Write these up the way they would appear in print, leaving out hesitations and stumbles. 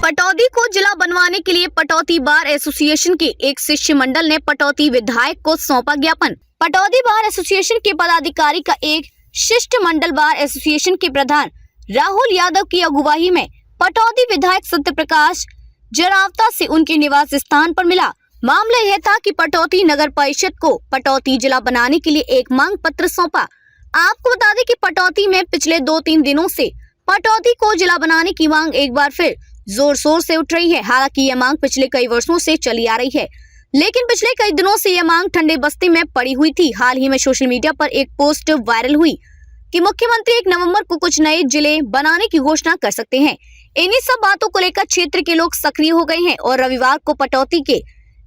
पटौदी को जिला बनवाने के लिए पटौदी बार एसोसिएशन के एक शिष्टमंडल ने पटौदी विधायक को सौंपा ज्ञापन। पटौदी बार एसोसिएशन के पदाधिकारी का एक शिष्टमंडल बार एसोसिएशन के प्रधान राहुल यादव की अगुवाई में पटौदी विधायक सत्य प्रकाश जरावता से उनके निवास स्थान पर मिला। मामला यह था कि पटौदी नगर परिषद को पटौदी जिला बनाने के लिए एक मांग पत्र सौंपा। आपको बता दें कि पटौदी में पिछले 2-3 दिनों से पटौदी को जिला बनाने की मांग एक बार फिर जोर शोर से उठ रही है। हालांकि यह मांग पिछले कई वर्षों से चली आ रही है, लेकिन पिछले कई दिनों से यह मांग ठंडे बस्ते में पड़ी हुई थी। हाल ही में सोशल मीडिया पर एक पोस्ट वायरल हुई कि मुख्यमंत्री 1 नवंबर को कुछ नए जिले बनाने की घोषणा कर सकते हैं। इन्हीं सब बातों को लेकर क्षेत्र के लोग सक्रिय हो गए हैं और रविवार को पटौदी के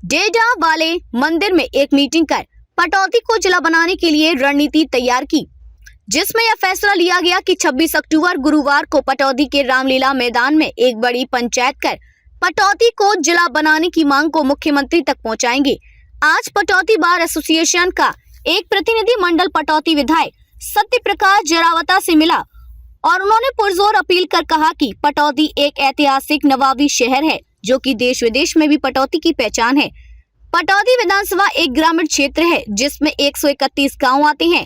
डेडा वाले मंदिर में एक मीटिंग कर पटौदी को जिला बनाने के लिए रणनीति तैयार की, जिसमें यह फैसला लिया गया कि 26 अक्टूबर गुरुवार को पटौदी के रामलीला मैदान में एक बड़ी पंचायत कर पटौदी को जिला बनाने की मांग को मुख्यमंत्री तक पहुंचाएंगे। आज पटौदी बार एसोसिएशन का एक प्रतिनिधि मंडल पटौदी विधायक सत्य प्रकाश जरावता से मिला और उन्होंने पुरजोर अपील कर कहा कि पटौदी एक ऐतिहासिक नवाबी शहर है जो कि देश विदेश में भी पटौदी की पहचान है। पटौदी विधानसभा एक ग्रामीण क्षेत्र है जिसमें 131 गाँव आते हैं,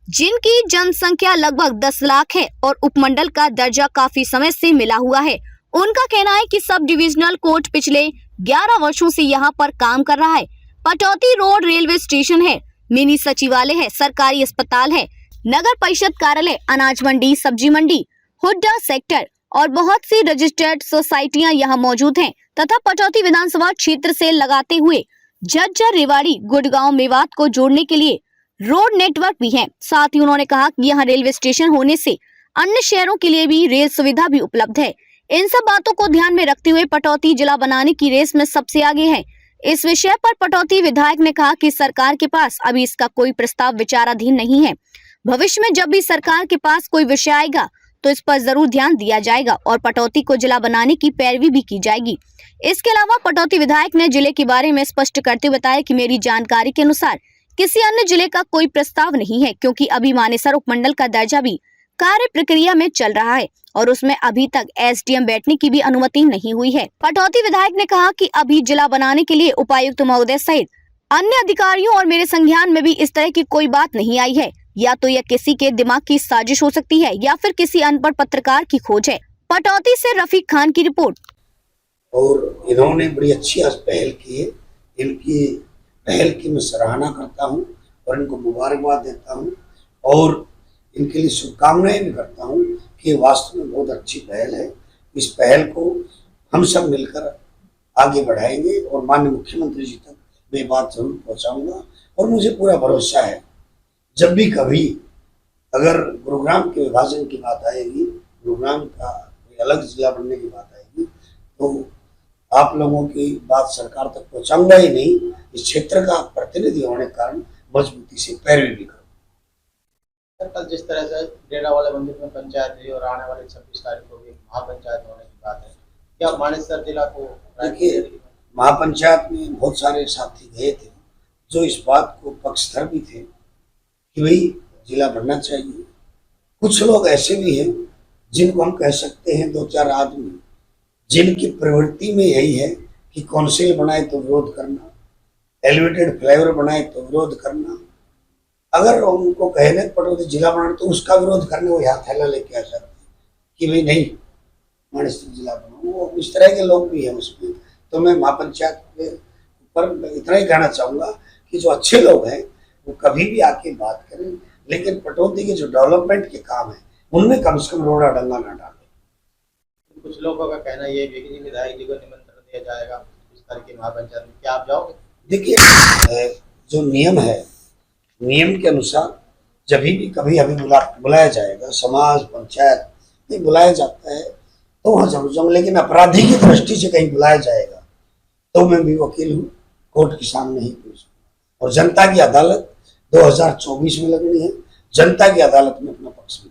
जिनकी जनसंख्या लगभग 10 लाख है और उपमंडल का दर्जा काफी समय से मिला हुआ है। उनका कहना है कि सब डिविजनल कोर्ट पिछले 11 वर्षों से यहां पर काम कर रहा है। पटौदी रोड रेलवे स्टेशन है, मिनी सचिवालय है, सरकारी अस्पताल है, नगर परिषद कार्यालय, अनाज मंडी, सब्जी मंडी, हुड्डा सेक्टर और बहुत सी रजिस्टर्ड सोसाइटियां यहां मौजूद हैं तथा पटौदी विधानसभा क्षेत्र से लगाते हुए झज्जर, रेवाड़ी, गुड़गांव, मेवात को जोड़ने के लिए रोड नेटवर्क भी है। साथ ही उन्होंने कहा कि यहाँ रेलवे स्टेशन होने से अन्य शहरों के लिए भी रेल सुविधा भी उपलब्ध है। इन सब बातों को ध्यान में रखते हुए पटौदी जिला बनाने की रेस में सबसे आगे है। इस विषय पर पटौदी विधायक ने कहा कि सरकार के पास अभी इसका कोई प्रस्ताव विचाराधीन नहीं है। भविष्य में जब भी सरकार के पास कोई विषय आएगा तो इस पर जरूर ध्यान दिया जाएगा और पटौदी को जिला बनाने की पैरवी भी की जाएगी। इसके अलावा पटौदी विधायक ने जिले के बारे में स्पष्ट करते हुए बताया कि मेरी जानकारी के अनुसार किसी अन्य जिले का कोई प्रस्ताव नहीं है, क्योंकि अभी मानेसर उपमंडल का दर्जा भी कार्य प्रक्रिया में चल रहा है और उसमें अभी तक एसडीएम बैठने की भी अनुमति नहीं हुई है। पटौदी विधायक ने कहा कि अभी जिला बनाने के लिए उपायुक्त महोदय सहित अन्य अधिकारियों और मेरे संज्ञान में भी इस तरह की कोई बात नहीं आई है। या तो यह किसी के दिमाग की साजिश हो सकती है या फिर किसी अनपढ़ पत्रकार की खोज है। पटौदी से रफीक खान की रिपोर्ट। और इन्होंने बड़ी अच्छी आज पहल की है, इनकी पहल की मैं सराहना करता हूं और इनको मुबारकबाद देता हूं और इनके लिए शुभकामनाएं भी करता हूं कि वास्तव में बहुत अच्छी पहल है। इस पहल को हम सब मिलकर आगे बढ़ाएंगे और माननीय मुख्यमंत्री जी तक मैं बात जरूर पहुंचाऊंगा। और मुझे पूरा भरोसा है जब भी कभी अगर गुरुग्राम के विभाजन की बात आएगी, गुरुग्राम का कोई अलग जिला बनने की बात आएगी, तो आप लोगों की बात सरकार तक पहुंचाऊंगा ही नहीं, इस क्षेत्र का प्रतिनिधि होने के कारण मजबूती से पैरवी भी करूँ। कल जिस तरह से डेरा वाले मंदिर में पंचायत हुई और आने वाले 26 तारीख को भी महापंचायत होने की बात है, क्या मानेसर जिला को? देखिए, महापंचायत में बहुत सारे साथी गए थे जो इस बात को पक्षधर भी थे कि भाई जिला बनना चाहिए। कुछ लोग ऐसे भी हैं जिनको हम कह सकते हैं 2-4 आदमी जिनकी प्रवृत्ति में यही है कि कौंसिल बनाए तो विरोध करना, एलिवेटेड फ्लाईओवर बनाए तो विरोध करना। अगर उनको कहने पटौदी जिला बनाना तो उसका विरोध करने वो यहाँ थैला लेके आ जाते हैं कि भाई नहीं मानेसर जिला बनाओ। वो इस तरह के लोग भी हैं उसमें। तो मैं महापंचायत के ऊपर इतना ही कहना चाहूँगा कि जो अच्छे लोग हैं वो कभी भी आके बात करें, लेकिन पटौदी के जो डेवलपमेंट के काम है उनमें कम से कम रोड़ा डंगा ना डालें। कुछ लोगों का कहना ये भी कि विधायक जी को निमंत्रण दिया जाएगा इस तरह की महापंचायत में, क्या आप जाओगे? देखिए, जो नियम है, नियम के अनुसार जब भी कभी अभी बुलाया जाएगा, समाज पंचायत में बुलाया जाता है तो वहाँ जरूर जाऊँ, लेकिन अपराधी की दृष्टि से कहीं बुलाया जाएगा तो मैं भी वकील हूँ, कोर्ट के सामने ही पेश हूँ। और जनता की अदालत 2024 में लगनी है, जनता की अदालत में अपना पक्ष भी।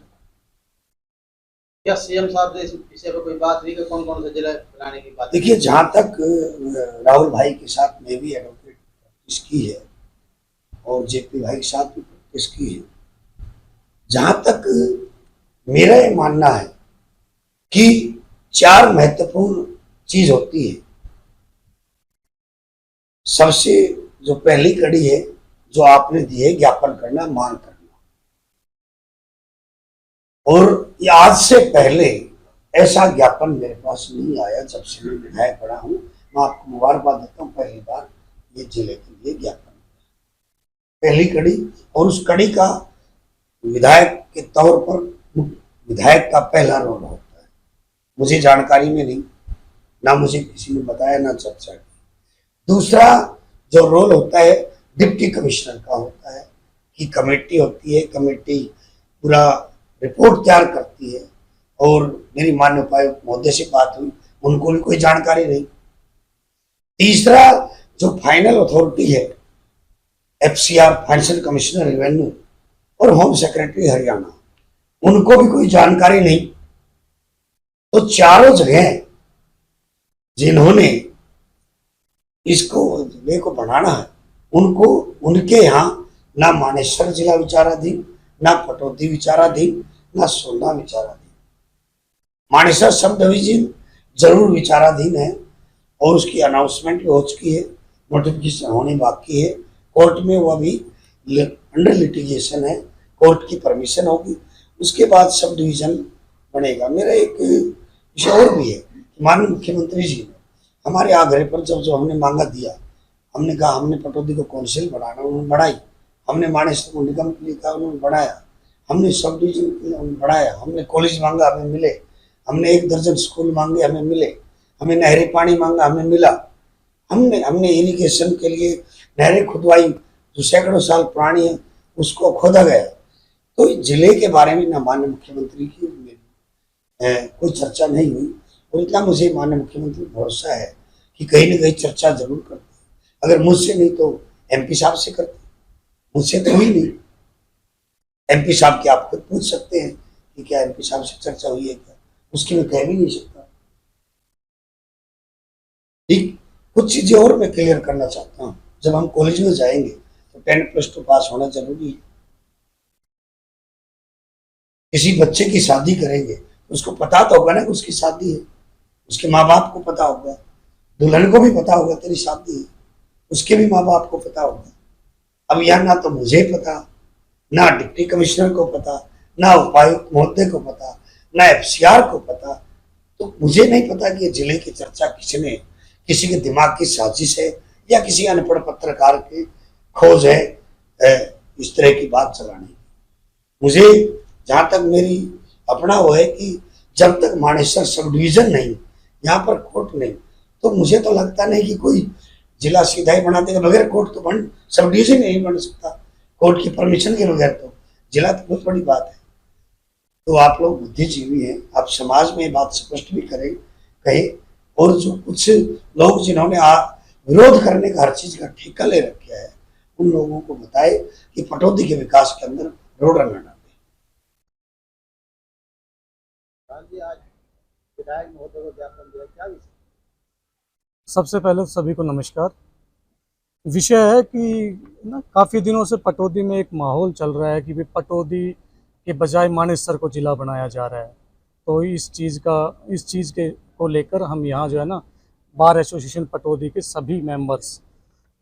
क्या सीएम साहब से इस विषय पर कोई बात हुई कि कौन कौन से जिला बनाने की बात? देखिए, जहाँ तक राहुल भाई के साथ मैं भी एडवोकेट प्रैक्टिस की है और जेपी भाई के साथ भी प्रैक्टिस की है, जहाँ तक मेरा ये मानना है कि 4 महत्वपूर्ण चीज होती है। सबसे जो पहली कड़ी है जो आपने दी है ज्ञापन करना, मांग करना, और ये आज से पहले ऐसा ज्ञापन मेरे पास नहीं आया जब से मैं विधायक बना हूं। मैं आपको मुबारकबाद देता हूं, पहली बार ये जिले के लिए ज्ञापन, पहली कड़ी। और उस कड़ी का विधायक के तौर पर विधायक का पहला रोल होता है। मुझे जानकारी में नहीं, ना मुझे किसी ने बताया, ना चर्चा की। दूसरा जो रोल होता है डिप्टी कमिश्नर का होता है कि कमेटी होती है, कमेटी पूरा रिपोर्ट तैयार करती है, और मेरी माननीय उपायुक्त महोदय से बात हुई, उनको भी कोई जानकारी नहीं। तीसरा जो फाइनल अथॉरिटी है FCR, फाइनेंशियल कमिश्नर रेवेन्यू, और होम सेक्रेटरी हरियाणा, उनको भी कोई जानकारी नहीं। तो चारों जगह जिन्होंने इसको जिले को बढ़ाना है, उनको उनके यहाँ ना मानेसर जिला विचाराधीन, ना पटौदी विचाराधीन, ना सोलना विचाराधीन। मानेसर सब डिवीजन जरूर विचाराधीन है, और उसकी अनाउंसमेंट भी हो चुकी है, नोटिफिकेशन होने बाकी है, कोर्ट में वो अभी अंडर लिटिगेशन है, कोर्ट की परमिशन होगी, उसके बाद सब डिवीजन बनेगा। मेरा एक विषय और भी है कि माननीय मुख्यमंत्री जी ने हमारे आग्रह पर जब हमने मांगा दिया, हमने कहा हमने पटौदी को काउंसिल बढ़ाना, उन्होंने बढ़ाई। हमने मानेसर को निगम के लिए कहा, उन्होंने बढ़ाया। हमने सब डिवीजन के लिए बढ़ाया। हमने कॉलेज मांगा, हमें मिले। हमने 1 दर्जन स्कूल मांगे, हमें मिले। हमें नहरी पानी मांगा, हमें मिला। हमने इरिगेशन के लिए नहरें खुदवाई जो सैकड़ों साल पुरानी है, उसको खोदा गया। तो जिले के बारे में ना माननीय मुख्यमंत्री की कोई चर्चा नहीं हुई, और इतना मुझे माननीय मुख्यमंत्री भरोसा है कि कहीं ना कहीं चर्चा जरूर करते। अगर मुझसे नहीं तो MP साहब से करते, मुझसे तो हुई नहीं। MP साहब की आप खुद पूछ सकते हैं कि क्या MP साहब से चर्चा हुई है क्या, उसकी मैं कह भी नहीं सकता। ठीक, कुछ चीजें और मैं क्लियर करना चाहता हूँ। जब हम कॉलेज में जाएंगे तो 10+2 पास होना जरूरी है। किसी बच्चे की शादी करेंगे उसको पता तो होगा ना कि उसकी शादी है, उसके माँ बाप को पता होगा, दुल्हन को भी पता होगा तेरी शादी है, उसके भी माँ बाप को पता होगा। अब यहाँ ना तो मुझे पता, ना डिप्टी कमिश्नर को पता, ना उपायुक्त महोदय को पता, ना FCR को पता। तो मुझे नहीं पता कि ये जिले की चर्चा किसने, किसी के दिमाग की साजिश है या किसी अनपढ़ पत्रकार की खोज है इस तरह की बात चलाने की। मुझे जहां तक मेरी अपना वो है कि जब तक मानेसर सब डिवीजन नहीं, यहाँ पर कोर्ट नहीं, तो मुझे तो लगता नहीं कि कोई जिला सीधा ही बना देगा। बगैर कोर्ट तो सब डिवीजन नहीं बन सकता, कोर्ट की परमिशन के बगैर तो जिला तो बहुत बड़ी बात है। तो आप लोग बुद्धिजीवी हैं, आप समाज में बात स्पष्ट भी कहें, और जो कुछ लोग जिन्होंने विरोध करने का हर चीज का ठेका ले रखा है, उन लोगों को बताए कि पटौदी के विकास के अंदर रोड़ा न डाले। आज विधायक महोदय को ज्ञापन दिया, क्या विषय? सबसे पहले सभी को नमस्कार। विषय है कि ना काफ़ी दिनों से पटौदी में एक माहौल चल रहा है कि भाई पटौदी के बजाय मानेसर को जिला बनाया जा रहा है। तो इस चीज़ के को लेकर हम यहाँ जो है ना बार एसोसिएशन पटौदी के सभी मेंबर्स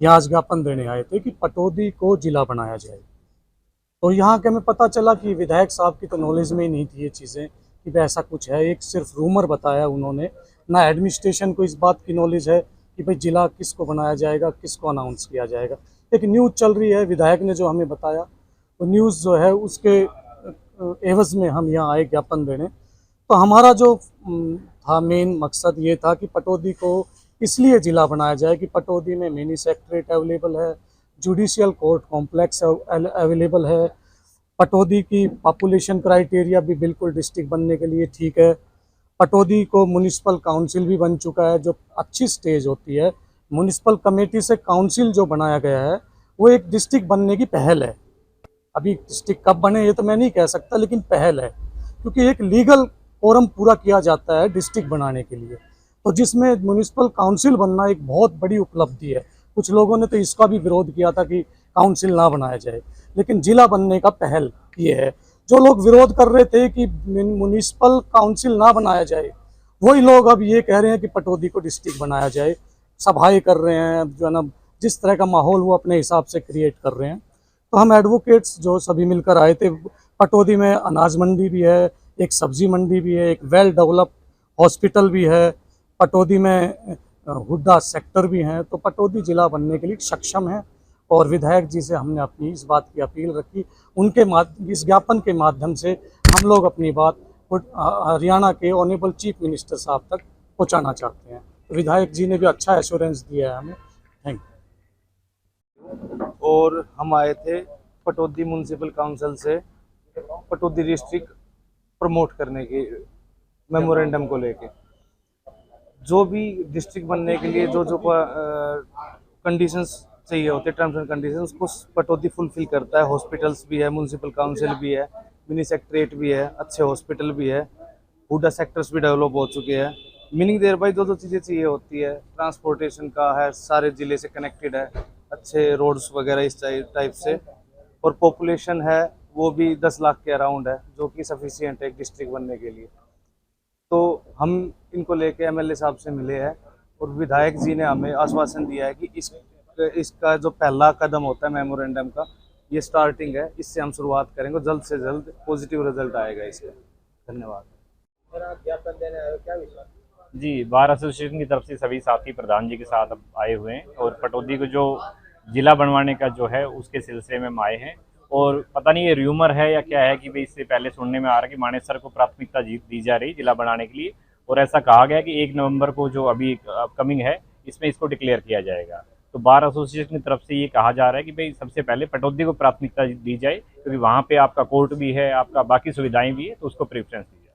यहाँ ज्ञापन देने आए थे कि पटौदी को जिला बनाया जाए। तो यहाँ के हमें पता चला कि विधायक साहब की तो नॉलेज में ही नहीं थी ये चीज़ें कि भाई ऐसा कुछ है। एक सिर्फ रूमर बताया उन्होंने, ना एडमिनिस्ट्रेशन को इस बात की नॉलेज है कि भाई जिला किसको बनाया जाएगा, किसको अनाउंस किया जाएगा। एक न्यूज़ चल रही है, विधायक ने जो हमें बताया तो न्यूज़ जो है उसके एवज में हम यहाँ आए ज्ञापन देने। तो हमारा जो था मेन मकसद ये था कि पटौदी को इसलिए ज़िला बनाया जाए कि पटौदी में मिनी सेक्रेटरीट अवेलेबल है, जुडिशियल कोर्ट कॉम्प्लेक्स अवेलेबल है, पटौदी की पॉपुलेशन क्राइटेरिया भी बिल्कुल डिस्ट्रिक्ट बनने के लिए ठीक है, पटौदी को म्यूनिसिपल काउंसिल भी बन चुका है जो अच्छी स्टेज होती है। म्यूनिसिपल कमेटी से काउंसिल जो बनाया गया है वो एक डिस्ट्रिक्ट बनने की पहल है। अभी डिस्ट्रिक्ट कब बने ये तो मैं नहीं कह सकता, लेकिन पहल है, क्योंकि एक लीगल फोरम पूरा किया जाता है डिस्ट्रिक्ट बनाने के लिए। तो जिसमें म्यूनिसिपल काउंसिल बनना एक बहुत बड़ी उपलब्धि है। कुछ लोगों ने तो इसका भी विरोध किया था कि काउंसिल ना बनाया जाए, लेकिन जिला बनने का पहल ये है। जो लोग विरोध कर रहे थे कि म्यूनिसिपल काउंसिल ना बनाया जाए वही लोग अब ये कह रहे हैं कि पटौदी को डिस्ट्रिक्ट बनाया जाए, सभाएं कर रहे हैं, जो है ना जिस तरह का माहौल वो अपने हिसाब से क्रिएट कर रहे हैं। तो हम एडवोकेट्स जो सभी मिलकर आए थे, पटौदी में अनाज मंडी भी है, एक सब्जी मंडी भी है, एक वेल डेवलप हॉस्पिटल भी है, पटौदी में हुड्डा सेक्टर भी हैं। तो पटौदी जिला बनने के लिए सक्षम है और विधायक जी से हमने अपनी इस बात की अपील रखी। उनके इस ज्ञापन के माध्यम से हम लोग अपनी बात हरियाणा के ऑनरेबल चीफ मिनिस्टर साहब तक पहुंचाना चाहते हैं। तो विधायक जी ने भी अच्छा एश्योरेंस दिया है हमें। Thank you. और हम आए थे पटौदी म्यूनसिपल काउंसिल से पटौदी डिस्ट्रिक्ट प्रमोट करने के मेमोरेंडम को लेके। जो भी डिस्ट्रिक्ट बनने के लिए जो कंडीशंस चाहिए होते, टर्म्स एंड कंडीशंस, उसको पटौदी फुलफिल करता है। हॉस्पिटल्स भी है, म्यूनसिपल काउंसिल भी है, मिनी सेक्रेटरीट भी है, अच्छे हॉस्पिटल भी है, हुडा सेक्टर्स भी डेवलप हो चुके हैं। मीनिंग देयर बाई जो चीज़ें चाहिए होती है, ट्रांसपोर्टेशन का है, सारे ज़िले से कनेक्टेड है, अच्छे रोड्स वगैरह इस टाइप से। और पॉपुलेशन है वो भी 10 लाख के अराउंड है, जो कि सफिशिएंट है एक डिस्ट्रिक्ट बनने के लिए। तो हम इनको लेके एमएलए साहब से मिले हैं और विधायक जी ने हमें आश्वासन दिया है कि इसका जो पहला कदम होता है मेमोरेंडम का, ये स्टार्टिंग है, इससे हम शुरुआत करेंगे, जल्द से जल्द पॉजिटिव रिजल्ट आएगा इसका। धन्यवाद। मेरा ज्ञापन देने आए हो, क्या विषय? जी, बार एसोसिएशन की तरफ से सभी साथी प्रधान जी के साथ अब आए हुए हैं और पटौदी को जो जिला बनवाने का जो है उसके सिलसिले में हम आए हैं। और पता नहीं ये र्यूमर है या क्या है कि भाई इससे पहले सुनने में आ रहा है कि मानेसर को प्राथमिकता दी जा रही जिला बनाने के लिए, और ऐसा कहा गया कि 1 नवंबर को जो अभी अपकमिंग है इसमें इसको डिक्लेयर किया जाएगा। तो बार एसोसिएशन की तरफ से ये कहा जा रहा है कि भाई सबसे पहले पटौदी को प्राथमिकता दी जाए, क्योंकि वहाँ पे आपका कोर्ट भी है, आपका बाकी सुविधाएं भी है, तो उसको प्रेफरेंस दी जाए।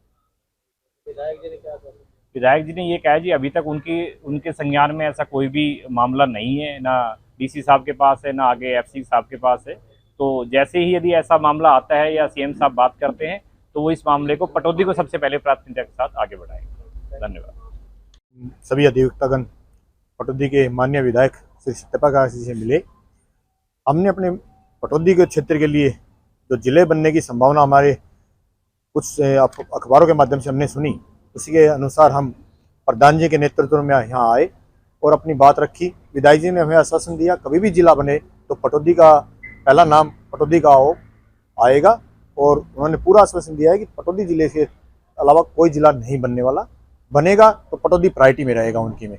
विधायक जी ने क्या कहा? विधायक जी ने ये कहा जी अभी तक उनके संज्ञान में ऐसा कोई भी मामला नहीं है, ना डीसी साहब के पास है, ना आगे एफसी साहब के पास है। तो जैसे ही यदि ऐसा मामला आता है या सीएम साहब बात करते हैं तो वो इस मामले को पटौदी को सबसे पहले प्राथमिकता के साथ आगे बढ़ाएंगे। धन्यवाद। सभी अधिवक्तागण पटौदी के माननीय विधायक श्री सत्यपाल काशी से मिले। हमने अपने पटौदी के क्षेत्र के लिए जो जिले बनने की संभावना हमारे कुछ अखबारों के माध्यम से हमने सुनी, उसी के अनुसार हम प्रधान जी के नेतृत्व में यहाँ आए और अपनी बात रखी। विधायक जी ने हमें आश्वासन दिया कभी भी जिला बने तो पटौदी का पहला नाम पटौदी का आएगा, और उन्होंने पूरा आश्वासन दिया है कि पटौदी जिले के अलावा कोई जिला नहीं बनने वाला, बनेगा तो पटौदी प्रायोरिटी में रहेगा उनकी में।